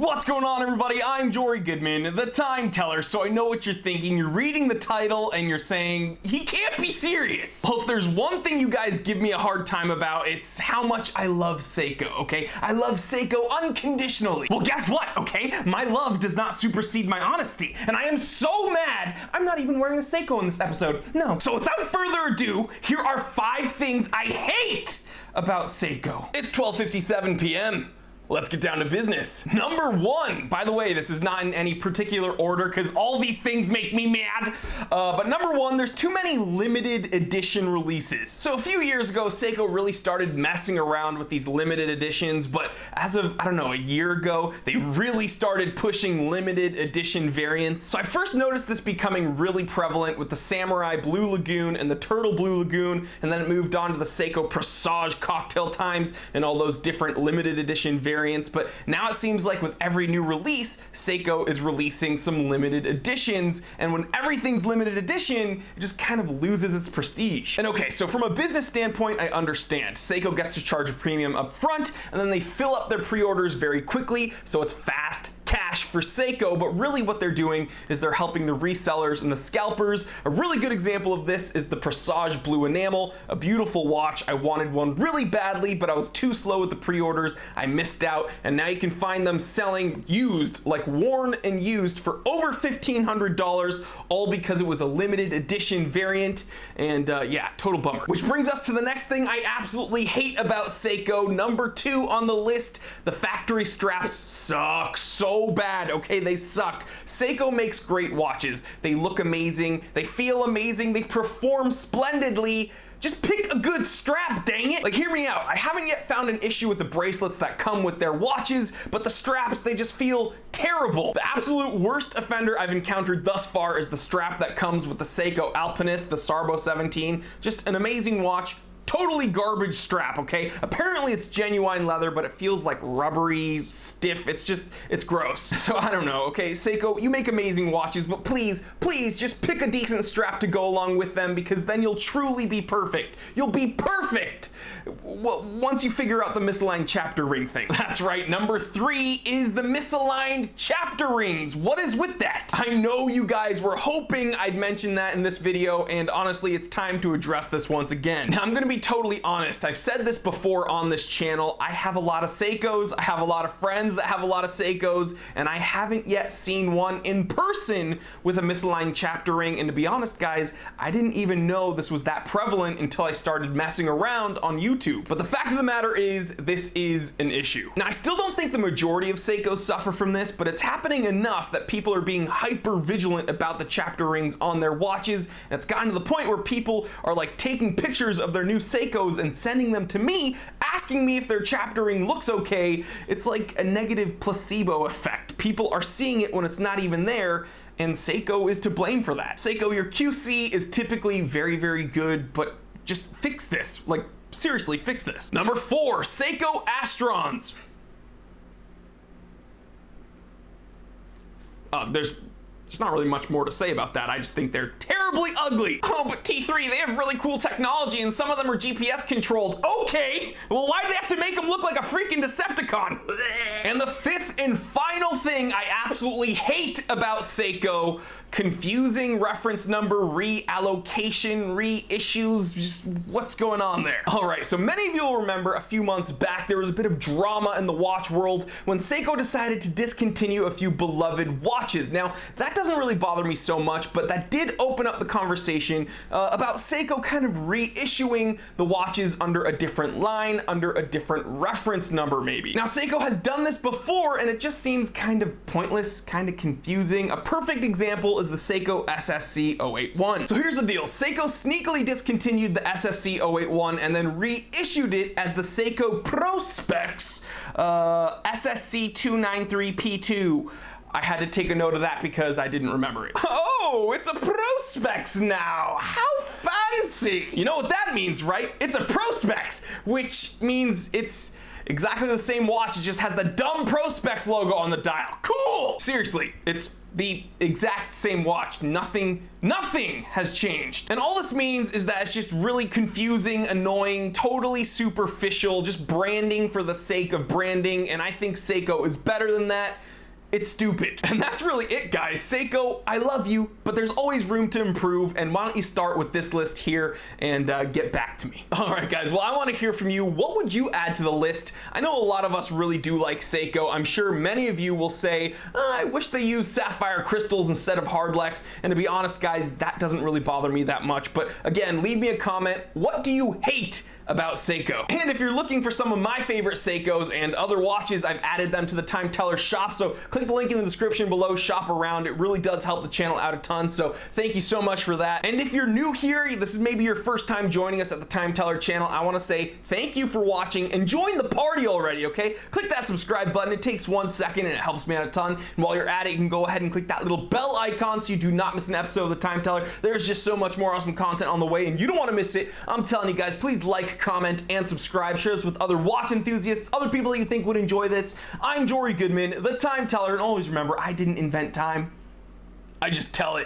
What's going on, everybody? I'm Jory Goodman, the time teller, so I know what you're thinking. You're reading the title and you're saying, he can't be serious. Well, if there's one thing you guys give me a hard time about, it's how much I love Seiko, okay? I love Seiko unconditionally. Well, guess what, okay? My love does not supersede my honesty, and I am so mad I'm not even wearing a Seiko in this episode. No. So without further ado, here are 5 things I hate about Seiko. It's 12:57 p.m. Let's get down to business. Number 1, by the way, this is not in any particular order because all these things make me mad. But number 1, there's too many limited edition releases. So a few years ago, Seiko really started messing around with these limited editions, but as of, I don't know, a year ago, they really started pushing limited edition variants. So I first noticed this becoming really prevalent with the Samurai Blue Lagoon and the Turtle Blue Lagoon, and then it moved on to the Seiko Presage Cocktail Times and all those different limited edition variants. But now it seems like with every new release, Seiko is releasing some limited editions, and when everything's limited edition, it just kind of loses its prestige. And okay, so from a business standpoint, I understand. Seiko gets to charge a premium up front, and then they fill up their pre-orders very quickly, so it's fast cash for Seiko, but really what they're doing is they're helping the resellers and the scalpers. A really good example of this is the Presage Blue Enamel, a beautiful watch. I wanted one really badly, but I was too slow with the pre-orders. I missed out, and now you can find them selling used, like worn and used, for over $1,500, all because it was a limited edition variant, and yeah, total bummer. Which brings us to the next thing I absolutely hate about Seiko. Number 2 on the list, the factory straps suck so bad, okay? They suck. Seiko makes great watches. They look amazing, they feel amazing, they perform splendidly. Just pick a good strap, dang it. Like, hear me out. I haven't yet found an issue with the bracelets that come with their watches, but the straps, they just feel terrible. The absolute worst offender I've encountered thus far is the strap that comes with the Seiko Alpinist, the Sarbo 17. Just an amazing watch. Totally garbage strap, okay? Apparently it's genuine leather, but it feels like rubbery, stiff. It's gross. So I don't know, okay? Seiko, you make amazing watches, but please just pick a decent strap to go along with them, because then you'll truly be perfect. You'll be perfect! Well, once you figure out the misaligned chapter ring thing. That's right, number 3 is the misaligned chapter rings. What is with that? I know you guys were hoping I'd mention that in this video, and honestly, it's time to address this once again. Now, I'm gonna be totally honest. I've said this before on this channel. I have a lot of Seikos. I have a lot of friends that have a lot of Seikos, and I haven't yet seen one in person with a misaligned chapter ring. And to be honest, guys, I didn't even know this was that prevalent until I started messing around on YouTube. But the fact of the matter is, this is an issue. Now, I still don't think the majority of Seikos suffer from this, but it's happening enough that people are being hyper vigilant about the chapter rings on their watches, and it's gotten to the point where people are like taking pictures of their new Seikos and sending them to me, asking me if their chapter ring looks okay. It's like a negative placebo effect. People are seeing it when it's not even there, and Seiko is to blame for that. Seiko, your QC is typically very, very good, but just fix this. Like, seriously, fix this. Number 4, Seiko Astrons. There's not really much more to say about that. I just think they're terribly ugly. Oh, but T3, they have really cool technology, and some of them are GPS controlled. Okay, well, why do they have to make them look like a freaking Decepticon? And the 5th and final thing I absolutely hate about Seiko: confusing reference number reallocation, reissues. Just what's going on there? All right, so many of you will remember a few months back there was a bit of drama in the watch world when Seiko decided to discontinue a few beloved watches. Now, that doesn't really bother me so much, but that did open up the conversation about Seiko kind of reissuing the watches under a different line, under a different reference number maybe. Now, Seiko has done this before, and it just seems kind of pointless, kind of confusing. A perfect example is the Seiko SSC 081. So here's the deal. Seiko sneakily discontinued the SSC 081 and then reissued it as the Seiko Prospex SSC 293P2. I had to take a note of that because I didn't remember it. Oh, it's a Prospex now. How fancy. You know what that means, right? It's a Prospex, which means it's exactly the same watch. It just has the dumb Prospex logo on the dial. Cool. Seriously, it's the exact same watch. Nothing has changed. And all this means is that it's just really confusing, annoying, totally superficial, just branding for the sake of branding. And I think Seiko is better than that. it's stupid. And that's really it, guys. Seiko, I love you, but there's always room to improve, and why don't you start with this list here and get back to me. All right, guys, well, I want to hear from you. What would you add to the list? I know a lot of us really do like Seiko. I'm sure many of you will say, I wish they used sapphire crystals instead of hardlex, and to be honest, guys, that doesn't really bother me that much. But again, leave me a comment. What do you hate about Seiko? And if you're looking for some of my favorite Seikos and other watches, I've added them to the Time Teller shop, so click the link in the description below, shop around. It really does help the channel out a ton, so thank you so much for that. And if you're new here, this is maybe your first time joining us at the Time Teller channel, I want to say thank you for watching and join the party already, okay? Click that subscribe button. It takes 1 second and it helps me out a ton. And while you're at it, you can go ahead and click that little bell icon so you do not miss an episode of the Time Teller. There's just so much more awesome content on the way, and you don't want to miss it. I'm telling you guys, please like, comment, and subscribe. Share this with other watch enthusiasts, other people that you think would enjoy this. I'm Jory Goodman, the Time Teller, and always remember, I didn't invent time. I just tell it.